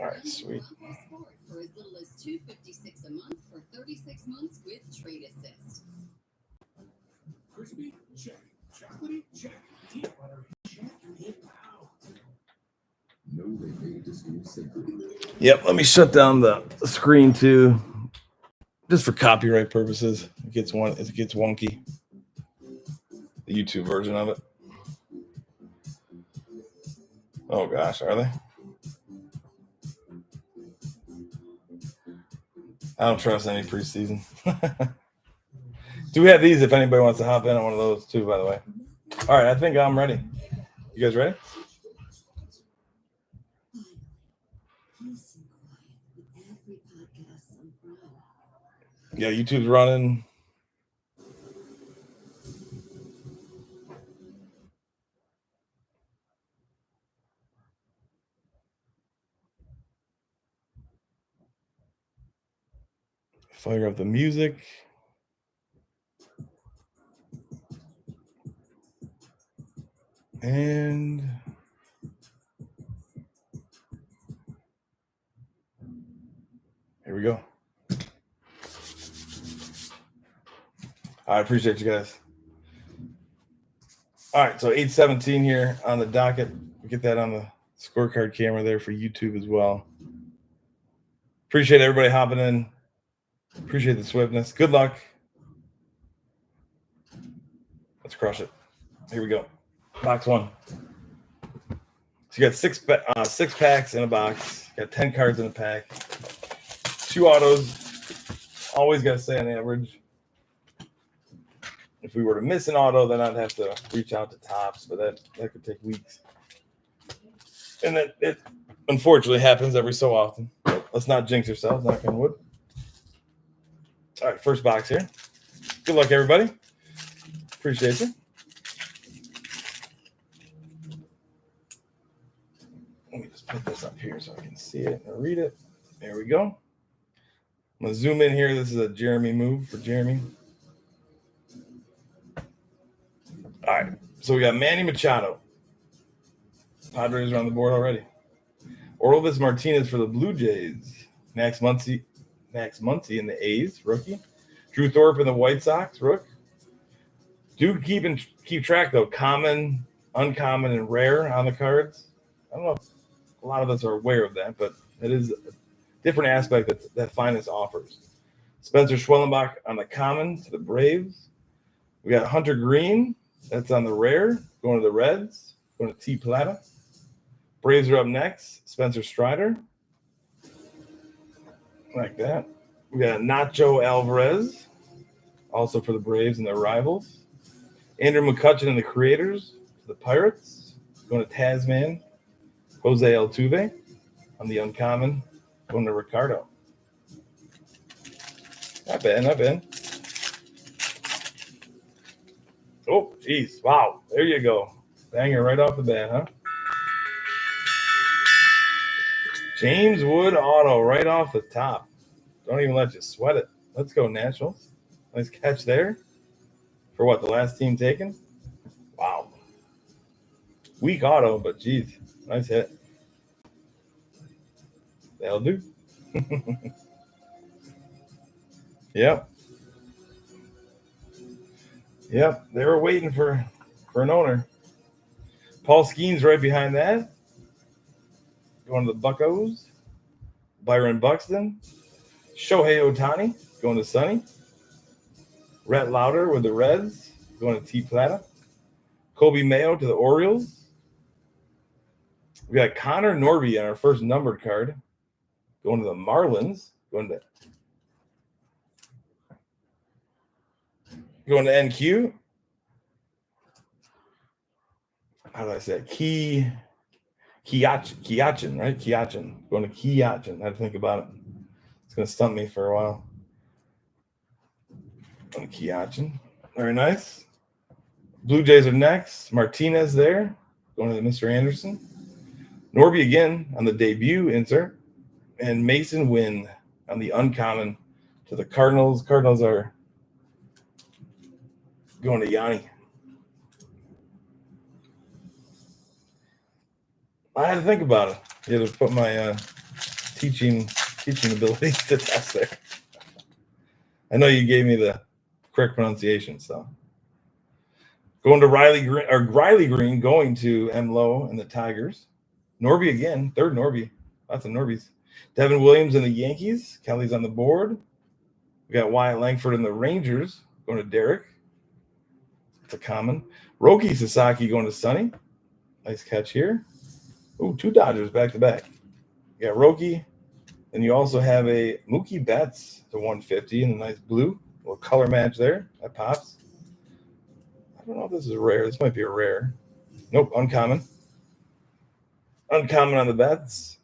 All right, sweet. For as little as $256 a month for 36 months with Trade Assist. Crispy, check. Chocolatey, check. Peanut butter, check. Get out. No, they made it to school safely. Yep, let me shut down the screen too, just for copyright purposes. It gets wonky. The YouTube version of it. Oh gosh, are they? I don't trust any preseason. Do we have these if anybody wants to hop in on one of those too, by the way? All right, I think I'm ready. You guys ready? Yeah, YouTube's running. Fire up the music. And here we go. I appreciate you guys. All right, so 8:17 here on the docket. We get that on the scorecard camera there for YouTube as well. Appreciate everybody hopping in. Appreciate the swiftness. Good luck. Let's crush it. Here we go. Box one. So you got six packs in a box. You got 10 cards in a pack. 2 autos. Always got to say on average. If we were to miss an auto, then I'd have to reach out to Topps, but that could take weeks. And that it unfortunately happens every so often. But let's not jinx ourselves, knock on wood. All right, first box here. Good luck, everybody. Appreciate you. Let me just put this up here so I can see it and read it. There we go. I'm going to zoom in here. This is a Jeremy move for Jeremy. All right, so we got Manny Machado. Padres are on the board already. Orelvis Martinez for the Blue Jays. Max Muncy in the A's, rookie. Drew Thorpe in the White Sox, rook. Do keep track, though. Common, uncommon, and rare on the cards. I don't know if a lot of us are aware of that, but it is a different aspect that Finest offers. Spencer Schwellenbach on the common to the Braves. We got Hunter Green. That's on the rare. Going to the Reds. Going to T. Plata. Braves are up next. Spencer Strider. Like that. We got Nacho Alvarez. Also for the Braves and their rivals. Andrew McCutchen and the Creators. The Pirates. Going to Tasman. Jose Altuve. On the uncommon. Going to Ricardo. Not bad, not bad. Oh, geez. Wow. There you go. Banger right off the bat, huh? James Wood auto right off the top. Don't even let you sweat it. Let's go, Nationals. Nice catch there. For what, the last team taken? Wow. Weak auto, but geez. Nice hit. That'll do. Yep. Yep, they were waiting for an owner. Paul Skeens right behind that. Going to the Buccos. Byron Buxton. Shohei Ohtani going to Sonny. Rhett Lauder with the Reds going to T. Plata. Kobe Mayo to the Orioles. We got Connor Norby on our first numbered card going to the Marlins. Going to NQ. How do I say it? Kiachin, right? Kiachin. Going to Kiachin. I had to think about it. It's going to stump me for a while. Going to Kiachin. Very nice. Blue Jays are next. Martinez there. Going to Mr. Anderson. Norby again on the debut insert. And Mason Wynn on the uncommon to the Cardinals. Cardinals are going to Yanni. I had to think about it. You had to put my teaching ability to test there. I know you gave me the correct pronunciation, so going to Riley Green going to M. Lowe and the Tigers. Norby again, third Norby. Lots of Norbies. Devin Williams and the Yankees. Kelly's on the board. We got Wyatt Langford and the Rangers going to Derek. It's a common. Roki Sasaki going to Sonny. Nice catch here. Ooh, 2 Dodgers back to back. You got Roki. And you also have a Mookie Betts to 150 in a nice blue. A little color match there. That pops. I don't know if this is rare. This might be a rare. Nope, uncommon. Uncommon on the Betts.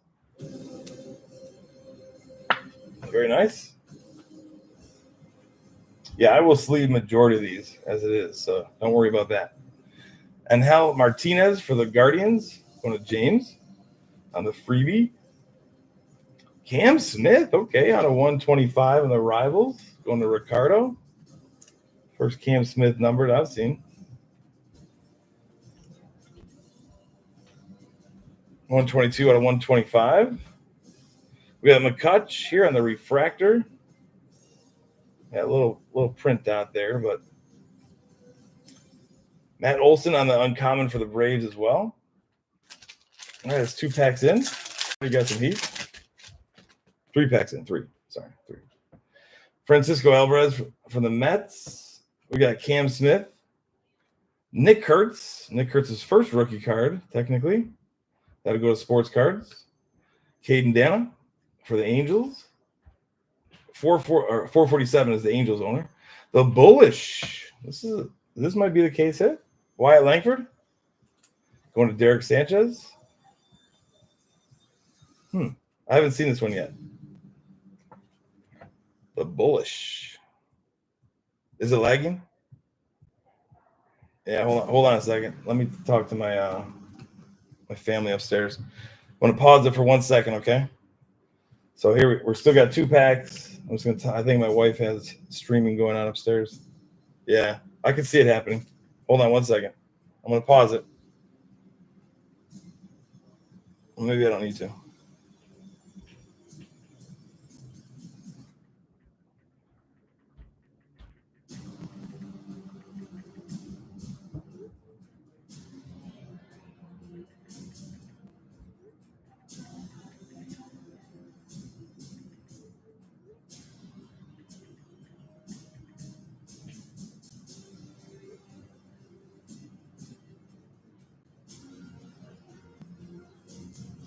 Very nice. Yeah, I will sleeve majority of these as it is, so don't worry about that. And Hal Martinez for the Guardians, going to James on the freebie. Cam Smith, okay, out of 125 in the Rivals, going to Ricardo. First Cam Smith number that I've seen. 122 out of 125. We got McCutch here on the refractor. Yeah, a little print out there, but Matt Olson on the uncommon for the Braves as well. All right, it's 2 packs in. We got some heat. 3 packs in. 3. Sorry, 3. Francisco Alvarez for the Mets. We got Cam Smith. Nick Kurtz. Nick Kurtz's first rookie card, technically. That'll go to Sports Cards. Caden Dana for the Angels. 447 is the Angels owner. The Bullish. This might be the case hit. Wyatt Langford. Going to Derek Sanchez. I haven't seen this one yet. The Bullish. Is it lagging? Yeah, hold on a second. Let me talk to my my family upstairs. I want to pause it for 1 second, okay? So here we're still got 2 packs. I'm just gonna. I think my wife has streaming going on upstairs. Yeah, I can see it happening. Hold on 1 second. I'm gonna pause it. Well, maybe I don't need to.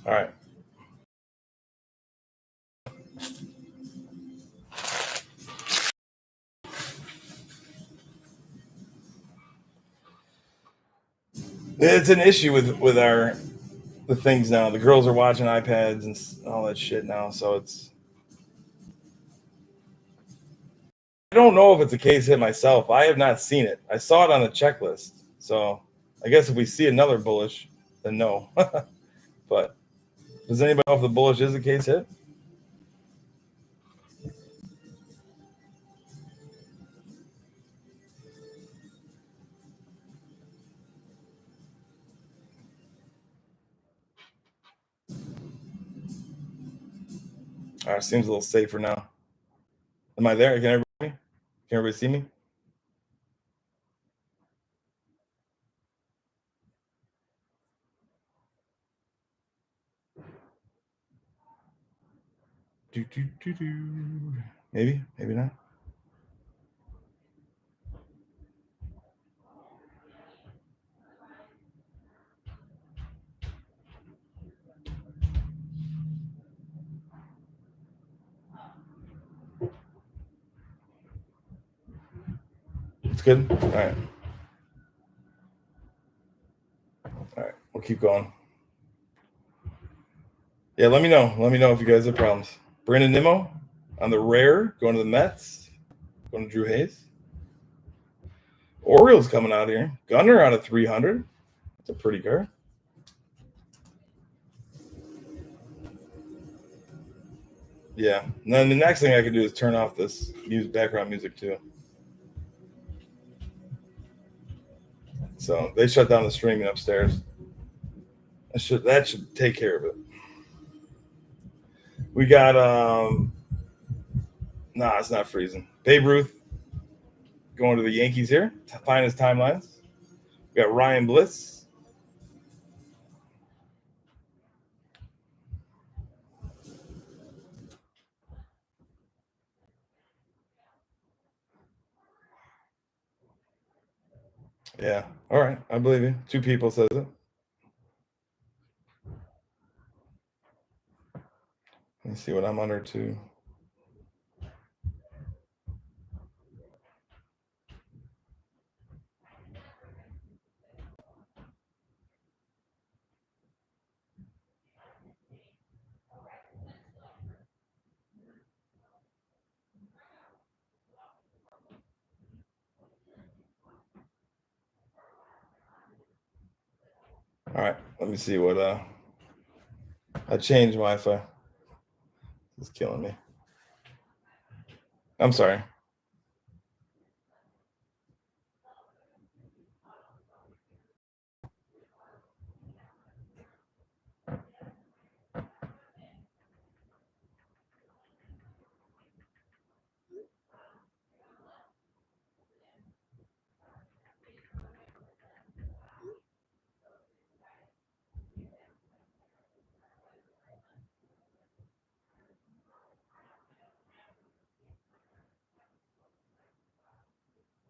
All right. It's an issue with the things now. The girls are watching iPads and all that shit now, so it's. I don't know if it's a case hit myself. I have not seen it. I saw it on the checklist, so I guess if we see another Bullish, then no. But does anybody know if the Bullish is a case hit? All right, seems a little safer now. Am I there? Can everybody see me? Maybe not. It's good. All right. We'll keep going. Yeah, let me know. Let me know if you guys have problems. Brandon Nimmo on the rare, going to the Mets, going to Drew Hayes. Orioles coming out here. Gunner out of 300. That's a pretty card. Yeah. And then the next thing I can do is turn off this background music too. So they shut down the streaming upstairs. That should take care of it. We got nah, it's not freezing. Babe Ruth going to the Yankees here. Finest timelines. We got Ryan Bliss. Yeah. All right. I believe you. 2 people says it. Let me see what I'm under too. All right. Let me see what I changed Wi-Fi. It's killing me. I'm sorry.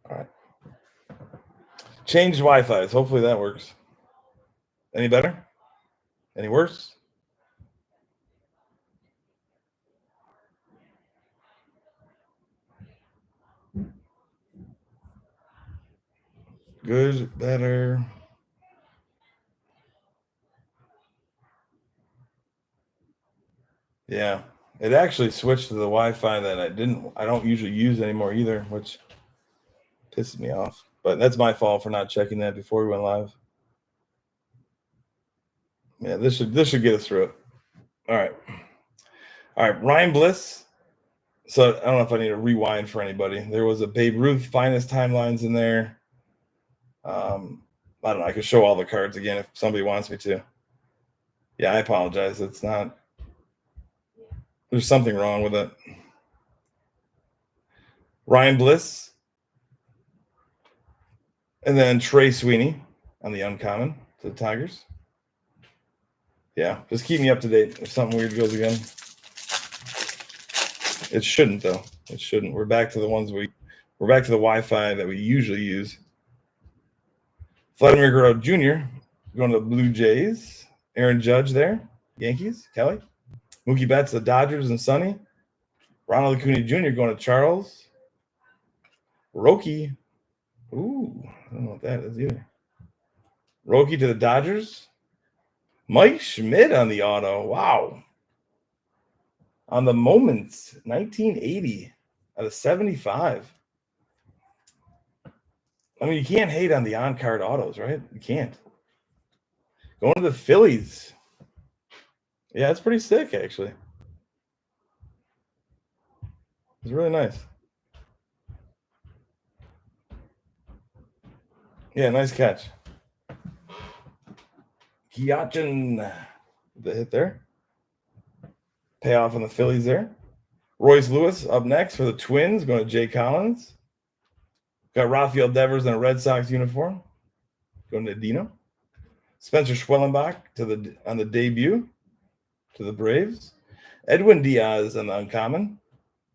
All right. Changed Wi-Fi. Hopefully that works. Any better? Any worse? Good, better. Yeah. It actually switched to the Wi-Fi that I don't usually use anymore either, which pisses me off. But that's my fault for not checking that before we went live. Yeah, this should get us through it. All right. Ryan Bliss. So I don't know if I need to rewind for anybody. There was a Babe Ruth finest timelines in there. I don't know. I could show all the cards again if somebody wants me to. Yeah, I apologize. It's not. There's something wrong with it. Ryan Bliss. And then Trey Sweeney on the uncommon to the Tigers. Yeah, just keep me up to date if something weird goes again. It shouldn't, though. It shouldn't. We're back to the we're back to the Wi-Fi that we usually use. Vladimir Guerrero Jr. going to the Blue Jays. Aaron Judge there. Yankees. Kelly. Mookie Betts, the Dodgers and Sonny. Ronald Acuna Jr. going to Charles. Roki. Ooh, I don't know what that is either. Roki to the Dodgers. Mike Schmidt on the auto. Wow. On the Moments, 1980 out of 75. I mean, you can't hate on the on-card autos, right? You can't. Going to the Phillies. Yeah, it's pretty sick, actually. It's really nice. Yeah, nice catch. Kiachin, the hit there. Payoff on the Phillies there. Royce Lewis up next for the Twins, going to Jay Collins. Got Rafael Devers in a Red Sox uniform, going to Dino. Spencer Schwellenbach on the debut to the Braves. Edwin Diaz on the uncommon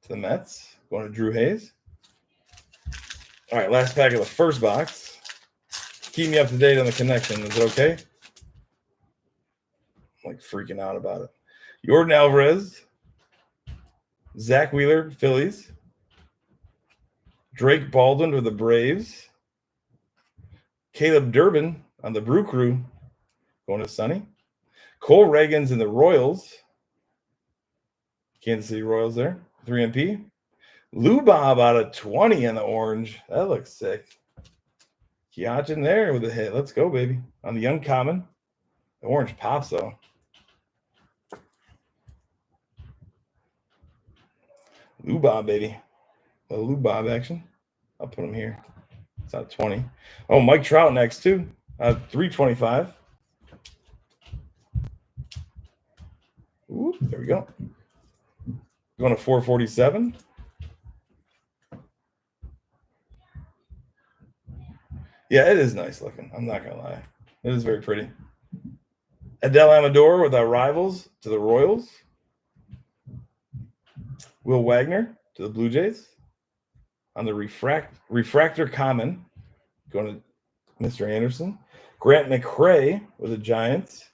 to the Mets, going to Drew Hayes. All right, last pack of the first box. Keep me up to date on the connection. Is it okay? I'm like freaking out about it. Yordan Alvarez, Zach Wheeler, Phillies. Drake Baldwin with the Braves. Caleb Durbin on the Brew Crew, going to Sonny. Cole Reagans in the Royals. Kansas City Royals there. 3MP. Lou Bob out of 20 on the orange. That looks sick. Kiachin there with a hit. Let's go, baby. On the uncommon. The orange pops, though. Lou Bob, baby. A little Lou Bob action. I'll put him here. It's out of 20. Oh, Mike Trout next, too. 325. Ooh, there we go. Going to 447. Yeah, it is nice looking. I'm not going to lie. It is very pretty. Adele Amador with our rivals to the Royals. Will Wagner to the Blue Jays. On the refractor common, going to Mr. Anderson. Grant McRae with the Giants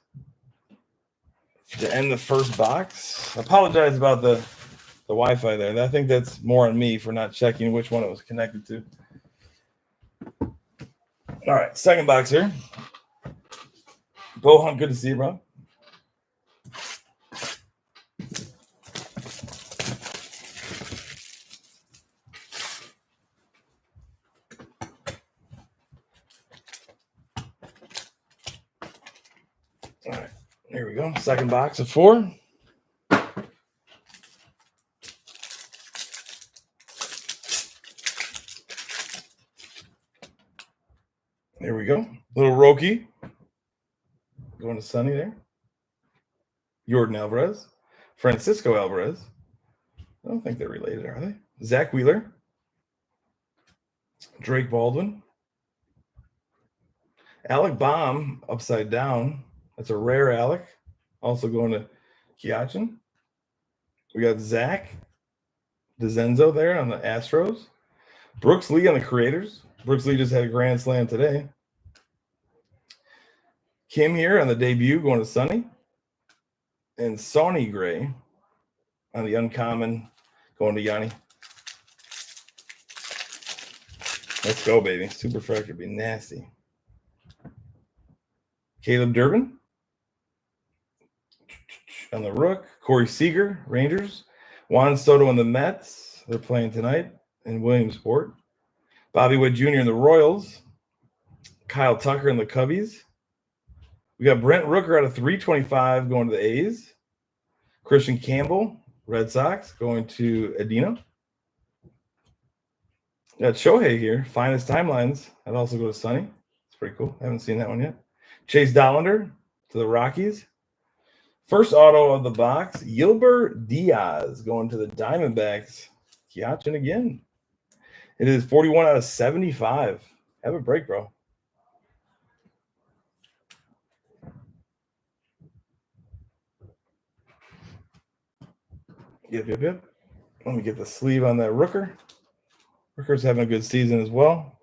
to end the first box. I apologize about the Wi-Fi there. I think that's more on me for not checking which one it was connected to. All right, second box here. Bo Hunt, good to see you, bro. All right, here we go. Second box of 4. There we go. Little Roki. Going to Sonny there. Jordan Alvarez. Francisco Alvarez. I don't think they're related, are they? Zach Wheeler. Drake Baldwin. Alec Baum, upside down. That's a rare Alec. Also going to Kiachin. We got Zach DeZenzo there on the Astros. Brooks Lee on the Creators. Brooks Lee just had a grand slam today. Kim here on the debut going to Sonny. And Sonny Gray on the uncommon going to Yanni. Let's go, baby. Superfractor be nasty. Caleb Durbin on the Rook. Corey Seager, Rangers. Juan Soto on the Mets. They're playing tonight in Williamsport. Bobby Witt Jr. in the Royals. Kyle Tucker in the Cubbies. We got Brent Rooker out of 325 going to the A's. Christian Campbell, Red Sox, going to Adino. Got Shohei here, finest timelines. I'd also go to Sonny. It's pretty cool. I haven't seen that one yet. Chase Dollander to the Rockies. First auto of the box, Yilber Diaz going to the Diamondbacks. Kiachin again. It is 41 out of 75. Have a break, bro. Yep. Let me get the sleeve on that Rooker. Rooker's having a good season as well.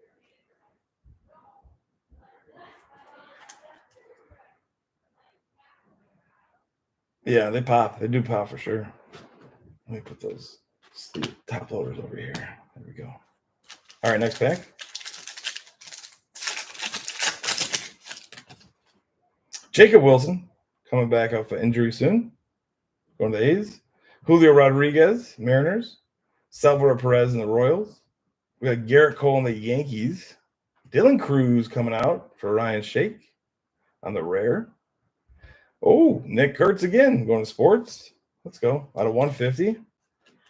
Yeah, they pop. They do pop for sure. Let me put those top loaders over here. There we go. All right, next pack. Jacob Wilson coming back off an injury soon. Going to the A's. Julio Rodriguez, Mariners. Salvador Perez in the Royals. We got Garrett Cole in the Yankees. Dylan Cruz coming out for Ryan Shake on the rare. Oh, Nick Kurtz again going to Sports. Let's go. Out of 150.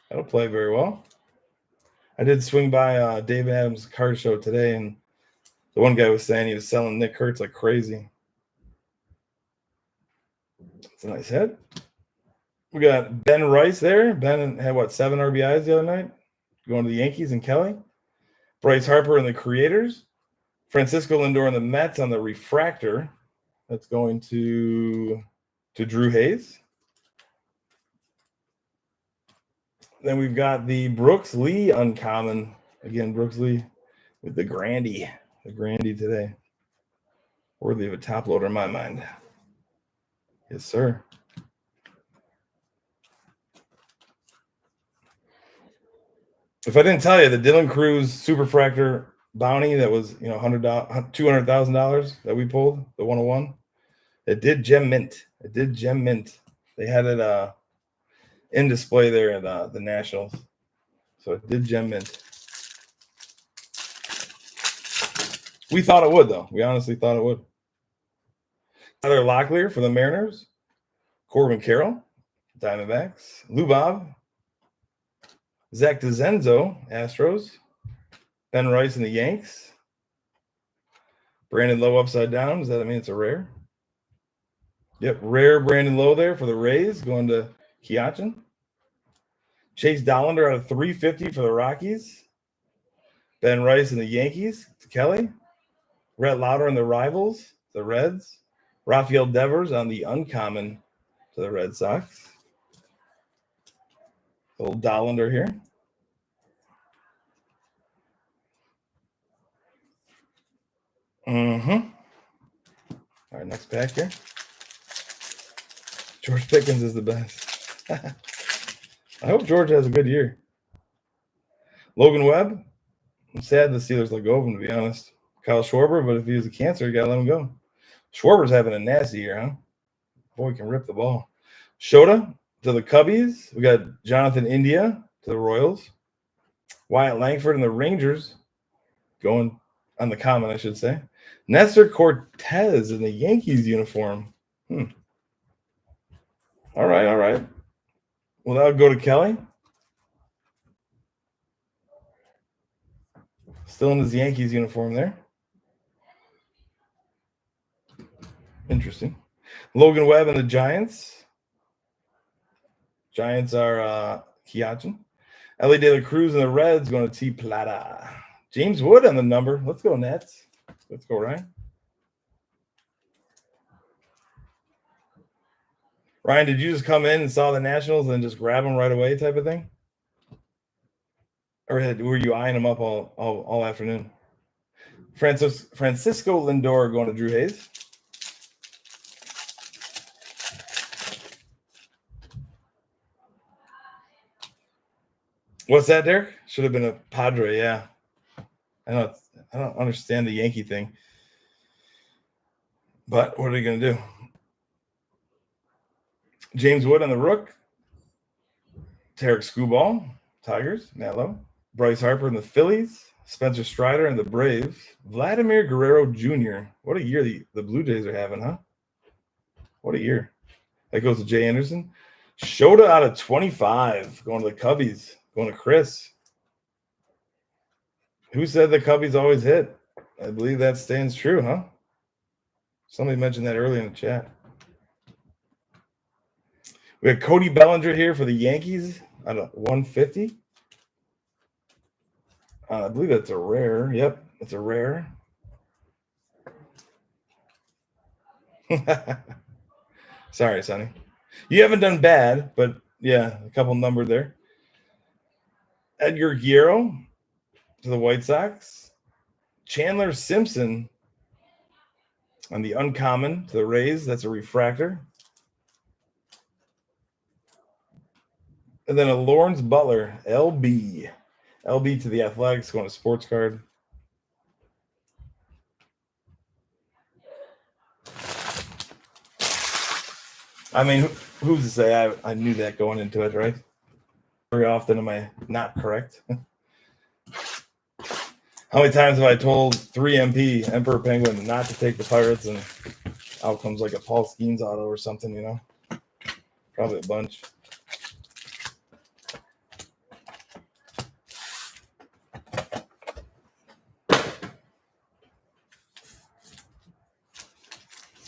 That'll play very well. I did swing by David Adams' card show today, and the one guy was saying he was selling Nick Kurtz like crazy. It's a nice hit. We got Ben Rice there. Ben had, 7 RBIs the other night? Going to the Yankees and Kelly. Bryce Harper and the Creators. Francisco Lindor and the Mets on the refractor. That's going to Drew Hayes. Then we've got the Brooks Lee uncommon. Again, Brooks Lee with the Grandy. The Grandy today. Worthy of a top loader in my mind. Yes, sir. If I didn't tell you, the Dylan Cruz Superfractor bounty that was, $200,000 that we pulled, the 101, it did gem mint. They had it in display there at the Nationals. So it did gem mint. We thought it would, though. We honestly thought it would. Tyler Locklear for the Mariners. Corbin Carroll, Diamondbacks. Lou Bob. Zach DeZenzo, Astros. Ben Rice and the Yanks. Brandon Lowe upside down. Does that mean it's a rare? Yep, rare Brandon Lowe there for the Rays, going to Kiachin. Chase Dollander out of 350 for the Rockies. Ben Rice and the Yankees to Kelly. Rhett Lauder and the Rivals, the Reds. Rafael Devers on the uncommon to the Red Sox. A little Dollander here. All right, next pack here. George Pickens is the best. I hope George has a good year. Logan Webb. I'm sad the Steelers let go of him, to be honest. Kyle Schwarber, but if he has a cancer, you got to let him go. Schwarber's having a nasty year, huh? Boy, can rip the ball. Shota to the Cubbies. We got Jonathan India to the Royals. Wyatt Langford and the Rangers going on the common, I should say. Nestor Cortez in the Yankees uniform. All right. Well, that'll go to Kelly. Still in his Yankees uniform there. Interesting. Logan Webb and the Giants. Giants are Kiachin. Ellie De La Cruz and the Reds going to T Plata. James Wood on the number. Let's go, Nets. Let's go, Ryan. Ryan, did you just come in and saw the Nationals and just grab them right away type of thing? Or were you eyeing them up all afternoon? Francisco Lindor going to Drew Hayes. What's that, Derek? Should have been a Padre, yeah. I don't understand the Yankee thing. But what are you going to do? James Wood on the Rook. Tarek Skubal, Tigers, Matt Lowe. Bryce Harper and the Phillies. Spencer Strider and the Braves. Vladimir Guerrero Jr. What a year the Blue Jays are having, huh? What a year. That goes to Jay Anderson. Shota out of 25. Going to the Cubbies. Going to Chris. Who said the Cubbies always hit? I believe that stands true, huh? Somebody mentioned that earlier in the chat. We have Cody Bellinger here for the Yankees at 150. I believe that's a rare. Yep, it's a rare. Sorry, Sonny. You haven't done bad, but yeah, a couple numbered there. Edgar Guerrero to the White Sox. Chandler Simpson on the uncommon to the Rays. That's a refractor. And then a Lawrence Butler, LB. LB to the Athletics, going to sports card. I mean, who's to say I knew that going into it, right? Very often am I not correct? How many times have I told 3MP, Emperor Penguin, not to take the Pirates, and out comes like a Paul Skeens auto or something, you know? Probably a bunch.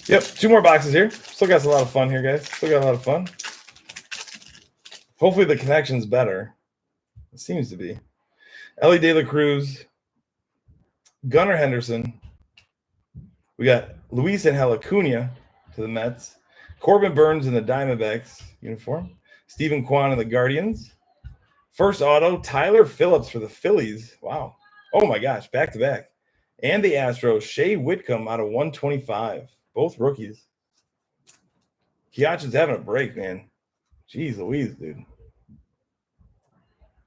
Yep, 2 more boxes here. Still got a lot of fun here, guys. Still got a lot of fun. Hopefully the connection's better. It seems to be. Ellie De La Cruz. Gunnar Henderson. We got Luis Angel Acuna to the Mets. Corbin Burns in the Diamondbacks uniform. Stephen Kwan in the Guardians. First auto, Tyler Phillips for the Phillies. Wow. Oh, my gosh, back-to-back. And the Astros, Shea Whitcomb out of 125. Both rookies. Kiachin's having a break, man. Jeez Louise, dude.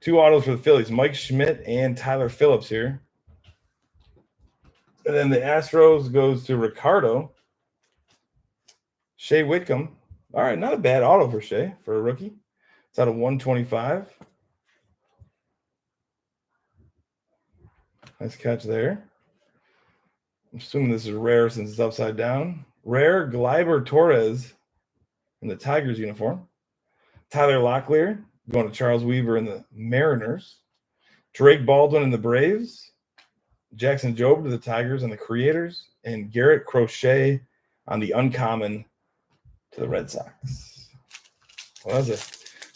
2 autos for the Phillies. Mike Schmidt and Tyler Phillips here. And then the Astros goes to Ricardo. Shea Whitcomb. All right, not a bad auto for Shea, for a rookie. It's out of 125. Nice catch there. I'm assuming this is rare since it's upside down. Rare Gleyber Torres in the Tigers uniform. Tyler Locklear going to Charles Weaver in the Mariners. Drake Baldwin in the Braves. Jackson Jobe to the Tigers and the Creators. And Garrett Crochet on the uncommon to the Red Sox. Well, that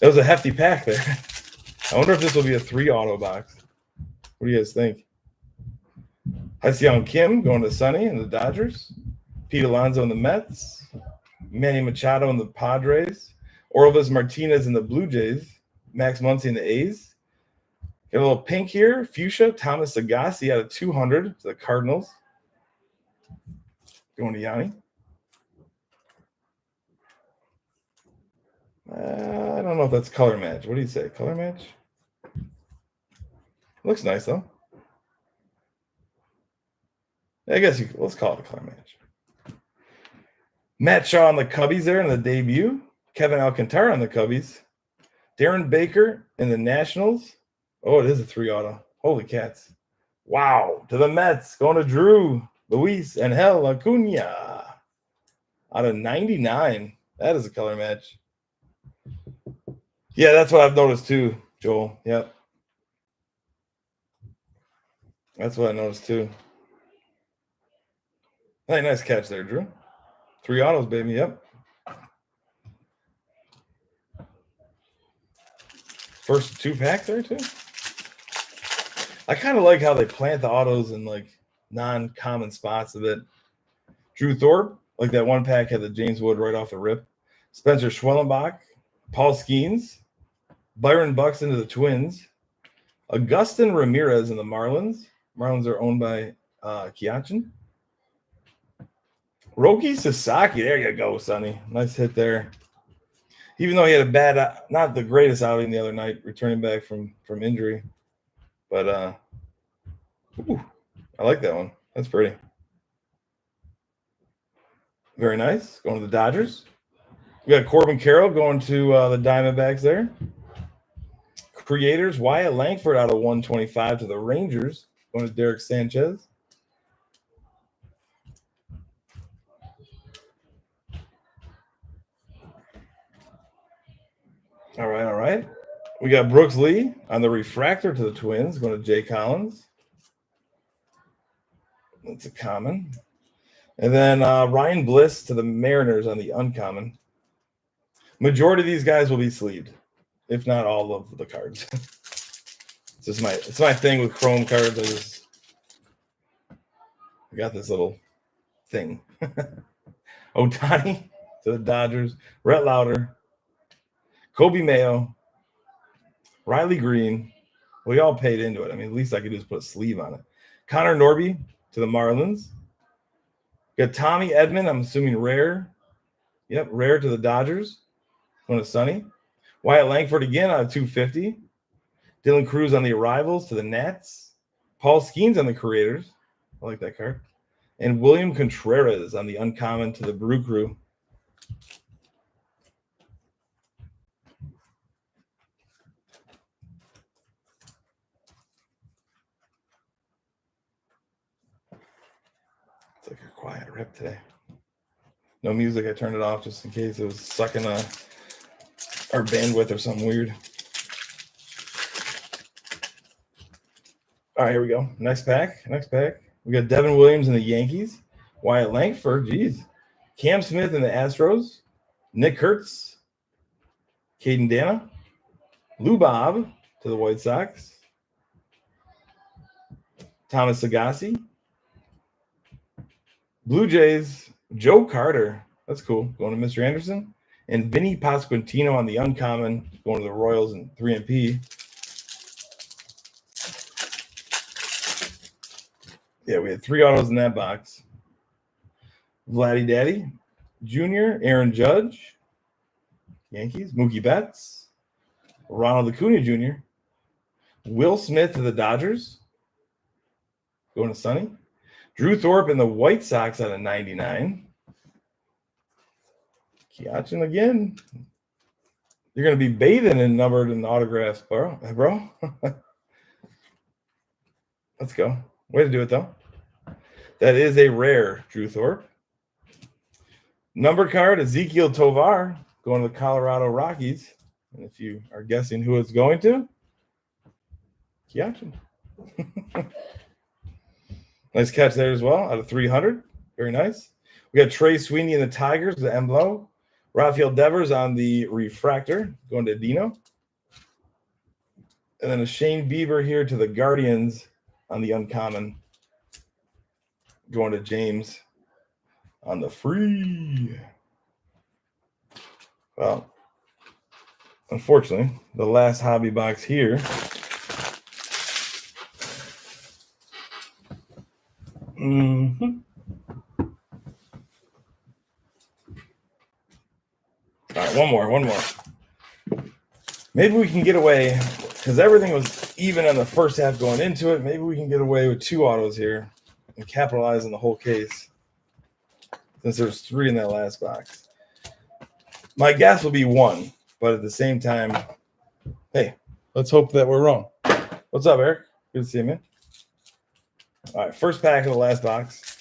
was a hefty pack there. I wonder if this will be a 3 auto box. What do you guys think? Hyun Kim going to Sonny and the Dodgers. Pete Alonso and the Mets. Manny Machado and the Padres. Orelvis Martinez and the Blue Jays. Max Muncy and the A's. Got a little pink here. Fuchsia. Thomas Agassi out of 200 to the Cardinals. Going to Yanni. I don't know if that's color match. What do you say? Color match? Looks nice, though. I guess let's call it a color match. Matt Shaw on the Cubbies there in the debut. Kevin Alcantara on the Cubbies. Darren Baker in the Nationals. Oh, it is a 3 auto. Holy cats. Wow. To the Mets. Going to Drew, Luis, and Angel Acuna. Out of 99. That is a color match. Yeah, that's what I've noticed too, Joel. Yep. That's what I noticed too. Hey, nice catch there, Drew. 3 autos, baby. Yep. First 2 packs there too. I kind of like how they plant the autos in like non-common spots a bit. Drew Thorpe, like that one pack had the James Wood right off the rip. Spencer Schwellenbach, Paul Skeens, Byron Buxton to the Twins, Augustin Ramirez and the Marlins. Marlins are owned by Kiachin. Roki Sasaki, there you go, Sonny. Nice hit there. Even though he had a bad, not the greatest outing the other night, returning back from injury. But I like that one. That's pretty. Very nice. Going to the Dodgers. We got Corbin Carroll going to the Diamondbacks there. Creators, Wyatt Langford out of 125 to the Rangers. Going to Derek Sanchez. All right. We got Brooks Lee on the refractor to the Twins. Going to Jay Collins. That's a common. And then Ryan Bliss to the Mariners on the uncommon. Majority of these guys will be sleeved, if not all of the cards. It's my thing with Chrome cards. I got this little thing. Ohtani to the Dodgers. Rhett Lauder. Kobe Mayo. Riley Green. We all paid into it. I mean, at least I could just put a sleeve on it. Connor Norby to the Marlins. Got Tommy Edman. I'm assuming rare. Yep, rare to the Dodgers. Going to Sonny. Wyatt Langford again out of 250. Dylan Cruz on the arrivals to the Nats. Paul Skeens on the Creators. I like that card. And William Contreras on the uncommon to the Brew Crew. It's like a quiet rip today. No music. I turned it off just in case it was sucking our bandwidth or something weird. All right, here we go. Next pack. We got Devin Williams and the Yankees. Wyatt Langford, geez. Cam Smith and the Astros. Nick Kurtz. Caden Dana. Lou Bob to the White Sox. Thomas Agassi. Blue Jays. Joe Carter. That's cool. Going to Mr. Anderson. And Vinny Pasquantino on the uncommon. Going to the Royals and 3MP. Yeah, we had 3 autos in that box. Vladdy Daddy Jr., Aaron Judge, Yankees, Mookie Betts, Ronald Acuna Jr., Will Smith to the Dodgers, going to Sonny, Drew Thorpe and the White Sox out of 99. Kiachin again. You're going to be bathing in numbered and autographs, bro. Let's go. Way to do it, though. That is a rare, Drew Thorpe. Number card, Ezekiel Tovar, going to the Colorado Rockies. And if you are guessing who it's going to, Kiachin. Nice catch there as well, out of 300. Very nice. We got Trey Sweeney and the Tigers, the Emblo. Rafael Devers on the refractor, going to Dino. And then a Shane Bieber here to the Guardians on the uncommon. Going to James on the free. Well, unfortunately, the last hobby box here. Mm-hmm. All right, one more. Maybe we can get away, because everything was even in the first half going into it. Maybe we can get away with 2 autos here and capitalize on the whole case, since there's 3 in that last box. My guess will be 1, but at the same time, hey, let's hope that we're wrong. What's up, Eric? Good to see you, man. All right, first pack of the last box.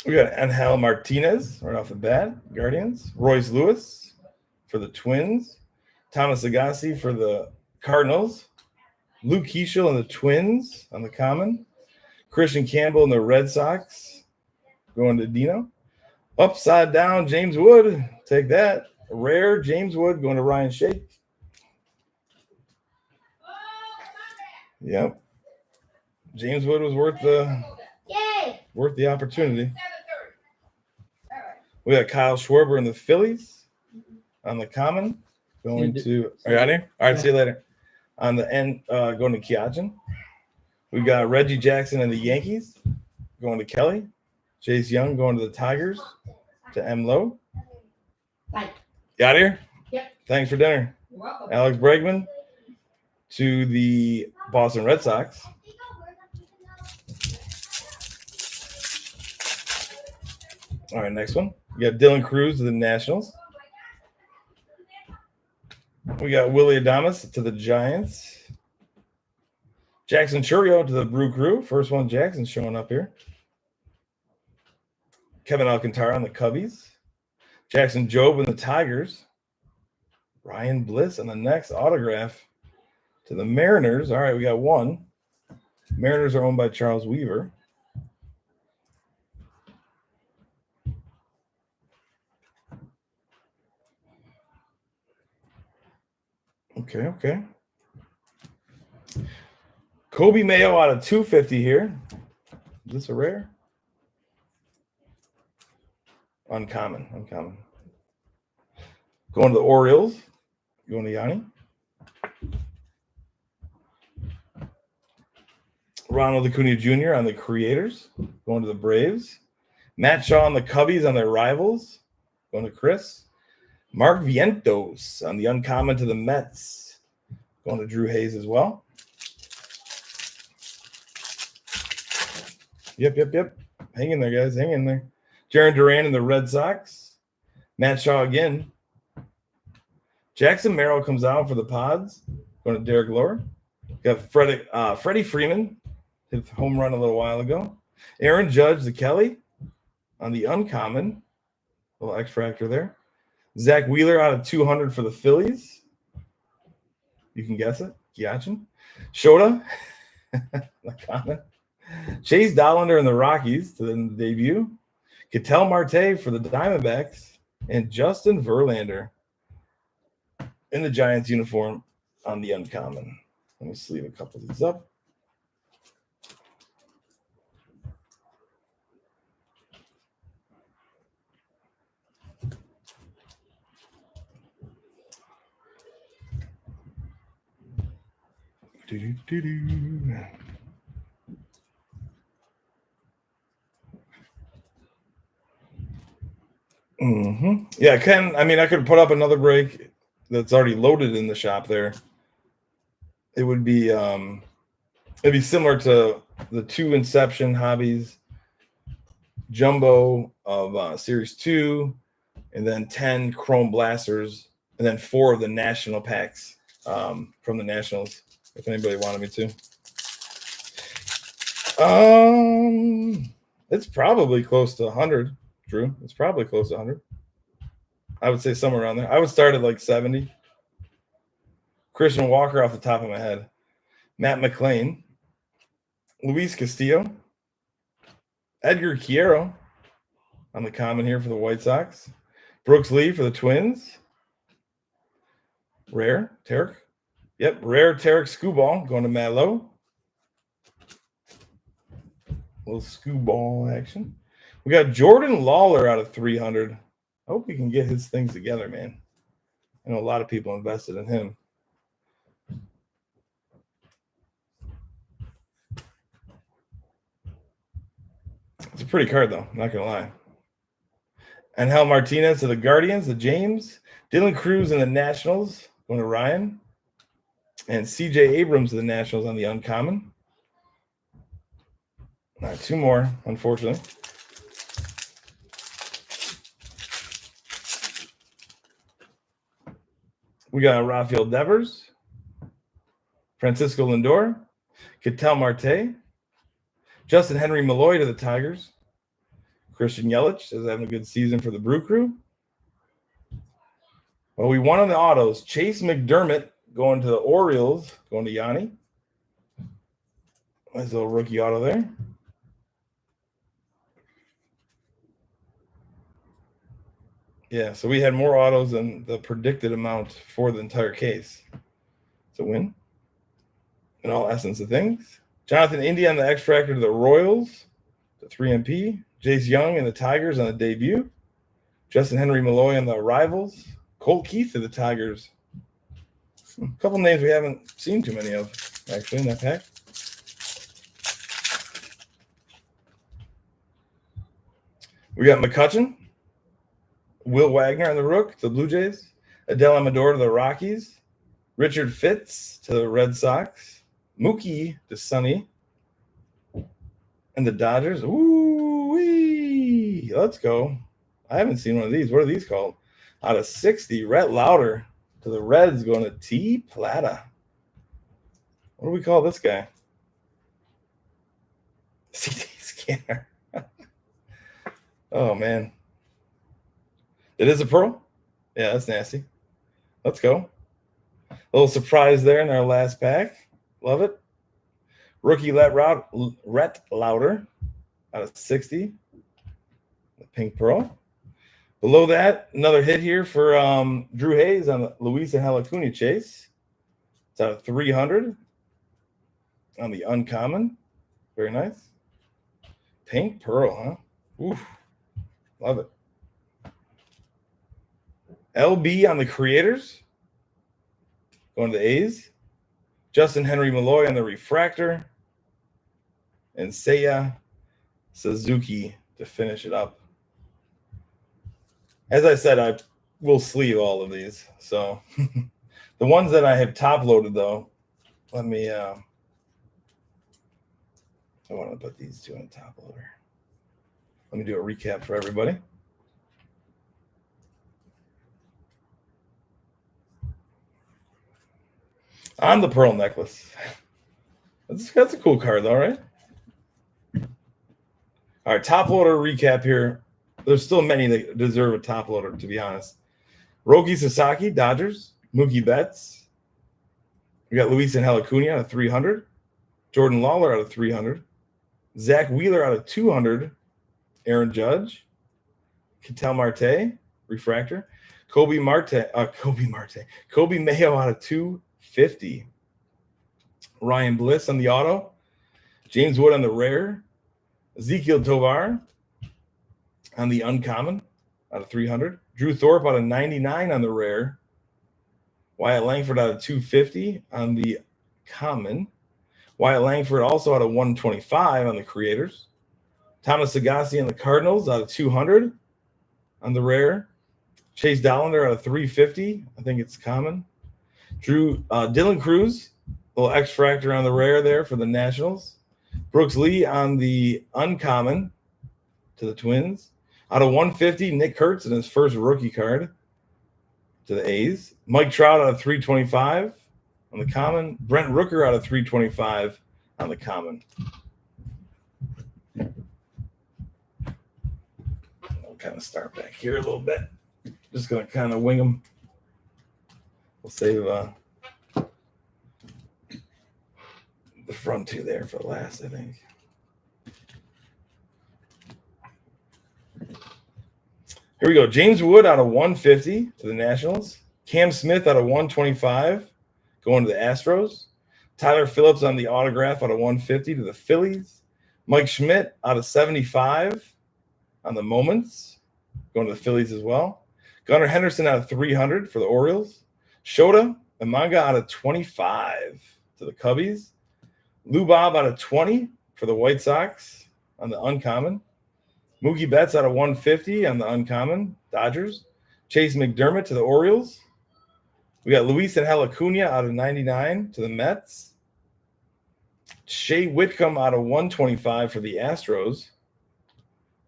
We got Angel Martinez right off the bat, Guardians. Royce Lewis for the Twins. Thomas Agassi for the Cardinals. Luke Keeschel and the Twins on the common. Christian Campbell and the Red Sox going to Dino. Upside down, James Wood. Take that. Rare, James Wood going to Ryan Shake. Yep. James Wood was worth the opportunity. We got Kyle Schwarber and the Phillies on the common. Going to are you out here? All right, see you later. On the end, going to Kiajin. We've got Reggie Jackson and the Yankees going to Kelly. Chase Young going to the Tigers to M. Lowe. Bye. You out here? Yep. Thanks for dinner. You're welcome. Alex Bregman to the Boston Red Sox. All right, next one. We got Dylan Cruz to the Nationals. We got Willie Adames to the Giants. Jackson Chourio to the Brew Crew. First one, Jackson showing up here. Kevin Alcantara on the Cubbies. Jackson Jobe and the Tigers. Ryan Bliss on the next autograph to the Mariners. All right, we got one. Mariners are owned by Charles Weaver. Okay. Kobe Mayo out of 250 here. Is this a rare? Uncommon. Going to the Orioles. Going to Yanni. Ronald Acuna Jr. on the Creators. Going to the Braves. Matt Shaw on the Cubbies on their rivals. Going to Chris. Mark Vientos on the uncommon to the Mets. Going to Drew Hayes as well. Yep. Hang in there, guys. Hang in there. Jaron Duran and the Red Sox. Matt Shaw again. Jackson Merrill comes out for the Pods. Going to Derek Lohr. Got Freddie Freeman. Hit the home run a little while ago. Aaron Judge, the Kelly on the uncommon. Little X factor there. Zach Wheeler out of 200 for the Phillies. You can guess it. Kiachin. Shota. The common. Chase Dollander and the Rockies to the debut. Ketel Marte for the Diamondbacks. And Justin Verlander in the Giants uniform on the uncommon. Let me sleeve a couple of these up. Yeah, Ken. I mean, I could put up another break that's already loaded in the shop there. It would be it'd be similar to the 2 Inception Hobbies Jumbo of Series 2, and then 10 Chrome Blasters, and then 4 of the National packs from the Nationals, if anybody wanted me to. It's probably close to 100, Drew. It's probably close to 100. I would say somewhere around there. I would start at like 70. Christian Walker off the top of my head. Matt McClain. Luis Castillo. Edgar Quiero on the common here for the White Sox. Brooks Lee for the Twins. Rare, Tarek. Yep, rare Tarek Scooball going to Matt Lowe. Little Scooball action. We got Jordan Lawler out of 300. I hope he can get his things together, man. I know a lot of people invested in him. It's a pretty card, though. I'm not going to lie. Angel Martinez to the Guardians, the James. Dylan Cruz and the Nationals going to Ryan. And CJ Abrams to the Nationals on the uncommon. All right, two more, unfortunately. We got Rafael Devers, Francisco Lindor, Ketel Marte, Justin Henry Malloy to the Tigers, Christian Yelich is having a good season for the Brew Crew. Well, we won on the autos. Chase McDermott going to the Orioles, going to Yanni. Nice little rookie auto there. Yeah, so we had more autos than the predicted amount for the entire case. It's a win in all essence of things. Jonathan India on the X Factor to the Royals, the 3MP. Jace Young and the Tigers on the debut. Justin Henry Malloy on the Rivals. Colt Keith to the Tigers. A couple names we haven't seen too many of, actually, in that pack. We got McCutchen. Will Wagner on the Rook to the Blue Jays. Adele Amador to the Rockies. Richard Fitz to the Red Sox. Mookie to Sonny. And the Dodgers. Ooh-wee. Let's go. I haven't seen one of these. What are these called? Out of 60, Rhett Lauder to the Reds going to T. Plata. What do we call this guy? CT scanner. Oh, man. It is a pearl? Yeah, that's nasty. Let's go. A little surprise there in our last pack. Love it. Rookie Rhett Lauder out of 60. The pink pearl. Below that, another hit here for Drew Hayes on the Luis Angel Acuna chase. It's out of 300 on the uncommon. Very nice. Pink pearl, huh? Oof. Love it. LB on the Creators. Going to the A's. Justin Henry Malloy on the Refractor. And Seiya Suzuki to finish it up. As I said, I will sleeve all of these. So the ones that I have top loaded, though, let me I want to put these two on the top loader. Let me do a recap for everybody. On the pearl necklace. That's a cool card, though, right? All right, top loader recap here. There's still many that deserve a top loader, to be honest. Roki Sasaki, Dodgers. Mookie Betts. We got Luis Angel Acuna out of 300. Jordan Lawler out of 300. Zach Wheeler out of 200. Aaron Judge. Ketel Marte, Refractor. Kobe Mayo out of 250. Ryan Bliss on the auto. James Wood on the rare. Ezekiel Tovar on the uncommon out of 300. Drew Thorpe out of 99 on the rare. Wyatt Langford out of 250 on the common. Wyatt Langford also out of 125 on the Creators. Thomas Agassi on the Cardinals out of 200 on the rare. Chase Dollander out of 350. I think it's common. Dylan Cruz, little X Fractor on the rare there for the Nationals. Brooks Lee on the uncommon to the Twins. Out of 150, Nick Kurtz in his first rookie card to the A's. Mike Trout out of 325 on the common. Brent Rooker out of 325 on the common. I'll kind of start back here a little bit. Just going to kind of wing them. We'll save the front two there for last, I think. Here we go. James Wood out of 150 to the Nationals. Cam Smith out of 125 going to the Astros. Tyler Phillips on the autograph out of 150 to the Phillies. Mike Schmidt out of 75 on the Moments going to the Phillies as well. Gunnar Henderson out of 300 for the Orioles. Shota Imanga out of 25 to the Cubbies. Lou Bob out of 20 for the White Sox on the uncommon. Mookie Betts out of 150 on the uncommon, Dodgers. Chase McDermott to the Orioles. We got Luis Angel Acuna out of 99 to the Mets. Shea Whitcomb out of 125 for the Astros.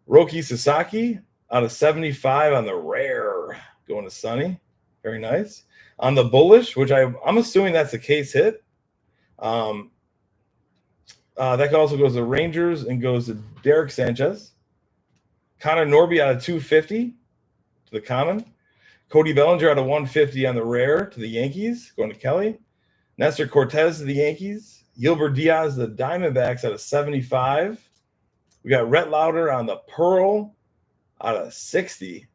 Roki Sasaki out of 75 on the rare going to Sonny. Very nice. On the bullish, which I'm assuming that's a case hit. That also goes to Rangers and goes to Derek Sanchez. Connor Norby out of 250 to the common. Cody Bellinger out of 150 on the rare to the Yankees, going to Kelly. Nestor Cortez to the Yankees. Gilbert Diaz, the Diamondbacks out of 75. We got Rhett Lauder on the Pearl out of 60.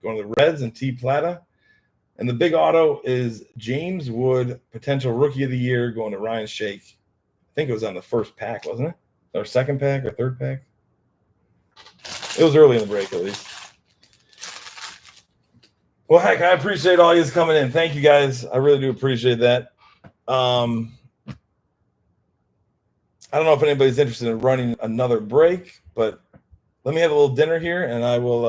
Going to the Reds and T. Plata. And the big auto is James Wood, potential rookie of the year, going to Ryan Shake. I think it was on the first pack, wasn't it? Or second pack or third pack? It was early in the break, at least. Well, heck, I appreciate all you coming in. Thank you, guys. I really do appreciate that. I don't know if anybody's interested in running another break, but let me have a little dinner here, and I will.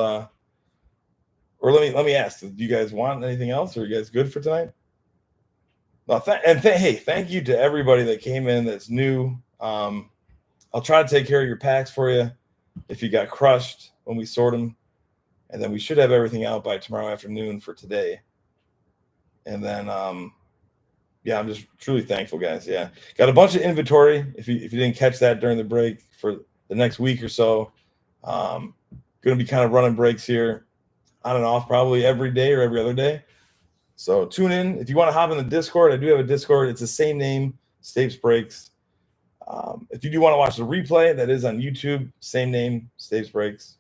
Or let me ask: do you guys want anything else? Are you guys good for tonight? No, hey, thank you to everybody that came in that's new. I'll try to take care of your packs for you if you got crushed when we sort them. And then we should have everything out by tomorrow afternoon for today. And then, yeah, I'm just truly thankful, guys. Yeah, got a bunch of inventory. If you didn't catch that during the break for the next week or so, going to be kind of running breaks here on and off probably every day or every other day. So tune in. If you want to hop in the Discord, I do have a Discord. It's the same name, Stapes Breaks. If you do want to watch the replay, that is on YouTube. Same name, Stapes Breaks.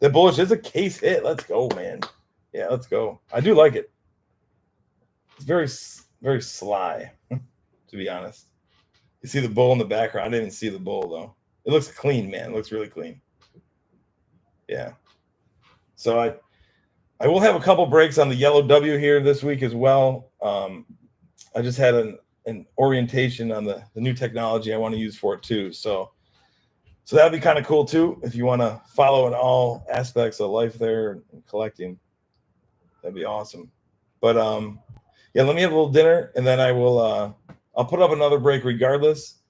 The bullish is a case hit. Let's go, man. Yeah, let's go. I do like it. It's very, very sly, to be honest. You see the bull in the background. I didn't even see the bull, though. It looks clean, man. It looks really clean. Yeah. So I will have a couple breaks on the yellow W here this week as well. I just had an orientation on the new technology I want to use for it, too. So that'd be kind of cool too. If you want to follow in all aspects of life there and collecting, that'd be awesome. But yeah, let me have a little dinner and then I will. I'll put up another break regardless.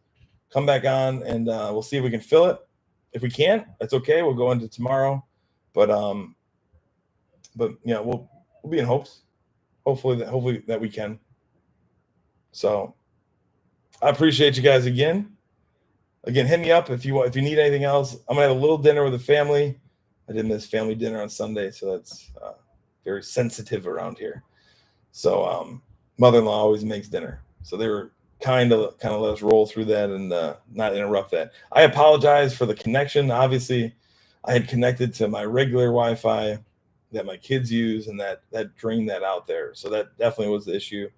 Come back on and we'll see if we can fill it. If we can't, that's okay. We'll go into tomorrow. But yeah, we'll be in hopes. Hopefully that we can. So I appreciate you guys again. Again, hit me up if you need anything else. I'm gonna have a little dinner with the family. I did miss family dinner on Sunday, so that's very sensitive around here. So mother-in-law always makes dinner, so they were kind of let us roll through that and not interrupt that. I apologize for the connection. Obviously, I had connected to my regular Wi-Fi that my kids use, and that drained that out there. So that definitely was the issue.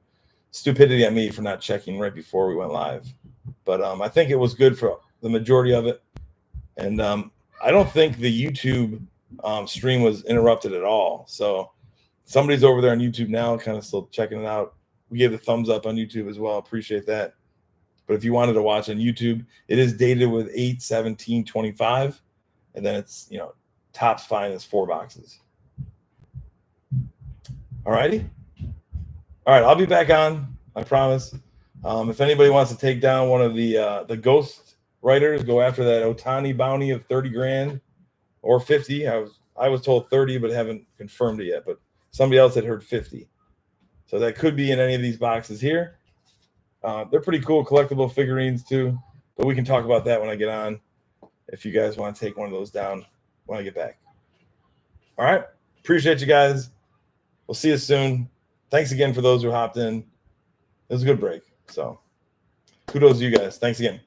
Stupidity on me for not checking right before we went live. But I think it was good for the majority of it. And I don't think the YouTube stream was interrupted at all. So somebody's over there on YouTube now kind of still checking it out. We gave the thumbs up on YouTube as well. Appreciate that. But if you wanted to watch on YouTube, it is dated with 8/17/25. And then it's, Topps Finest 4 boxes. All righty. All right, I'll be back on. I promise. If anybody wants to take down one of the ghost writers, go after that Ohtani bounty of 30 grand or 50. I was told 30, but haven't confirmed it yet. But somebody else had heard 50. So that could be in any of these boxes here. They're pretty cool collectible figurines too. But we can talk about that when I get on. If you guys want to take one of those down when I get back. All right. Appreciate you guys. We'll see you soon. Thanks again for those who hopped in. It was a good break. So kudos to you guys. Thanks again.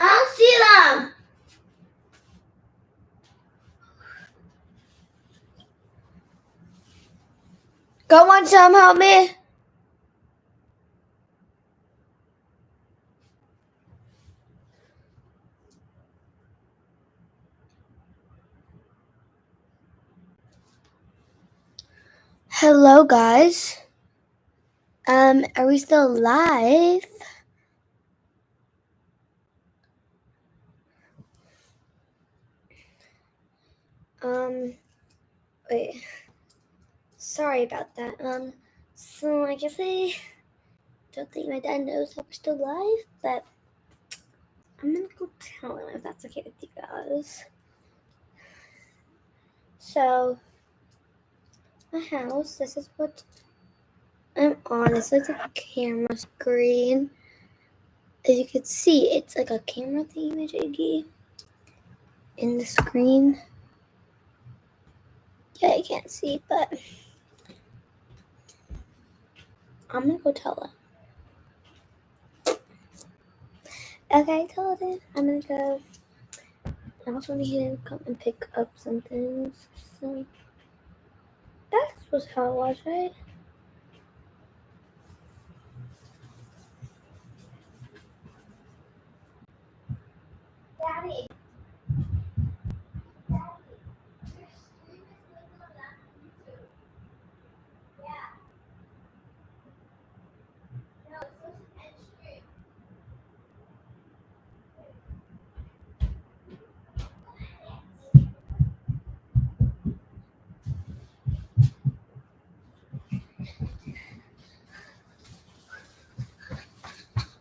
I don't see them. Go on, some help me. Hello, guys. Are we still live? Wait. Sorry about that. So I guess I don't think my dad knows that we're still live, but I'm gonna go tell him if that's okay with you guys. So, my house, this is what I'm on. This is a camera screen. As you can see, it's like a camera thingy in the screen. Yeah, I can't see, but I'm gonna go tell him. Okay, tell him. I'm gonna go. I also need him to come and pick up some things. So that was how it was, right? Daddy.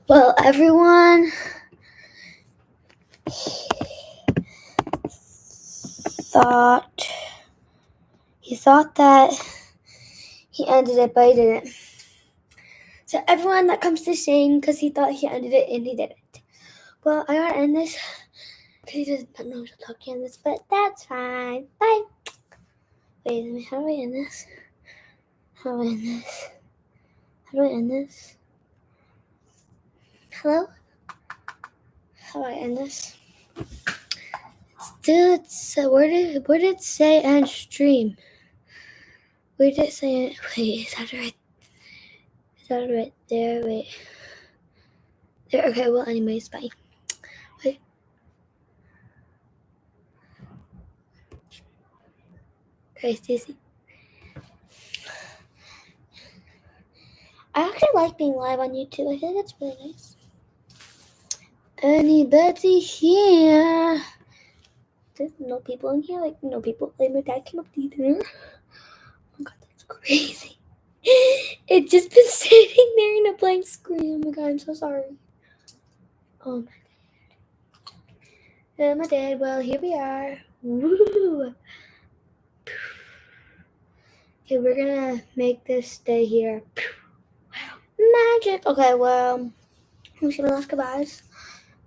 Well, everyone thought that he ended it, but he didn't. So everyone that comes to shame because he thought he ended it and he didn't. Well, I gotta end this because he doesn't know to talk in this, but that's fine. Bye. Wait, how do I end this? How do I end this? How do I end this? Hello? How do I end this? So where did it say end stream? Where did it say? Wait, is that right? Is that right there? Wait. There. Okay. Well, anyways, bye. Wait. Okay, Stacy. I actually like being live on YouTube. I think that's really nice. Anybody here? There's no people in here. Like no people. Like my dad came up to dinner. Oh my god, that's crazy. It just been sitting there in a blank screen. Oh my god, I'm so sorry. Oh my god. And my dad. Well, here we are. Woo! Okay, we're gonna make this stay here. Magic. Okay, well, I'm just gonna ask goodbyes.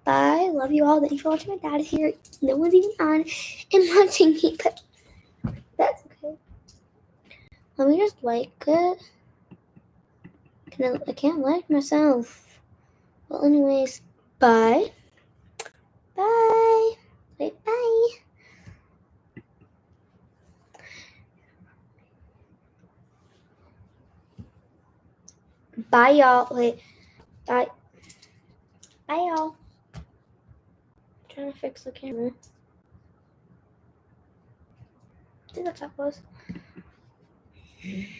Bye. Love you all. Thank you for watching. My dad is here. No one's even on and watching me, but that's okay. Let me just like it. I can't like myself. Well, anyways, bye. Bye. Wait, bye. Bye, y'all. Wait. Bye. Bye, y'all. I'm trying to fix the camera. I think that's how it was.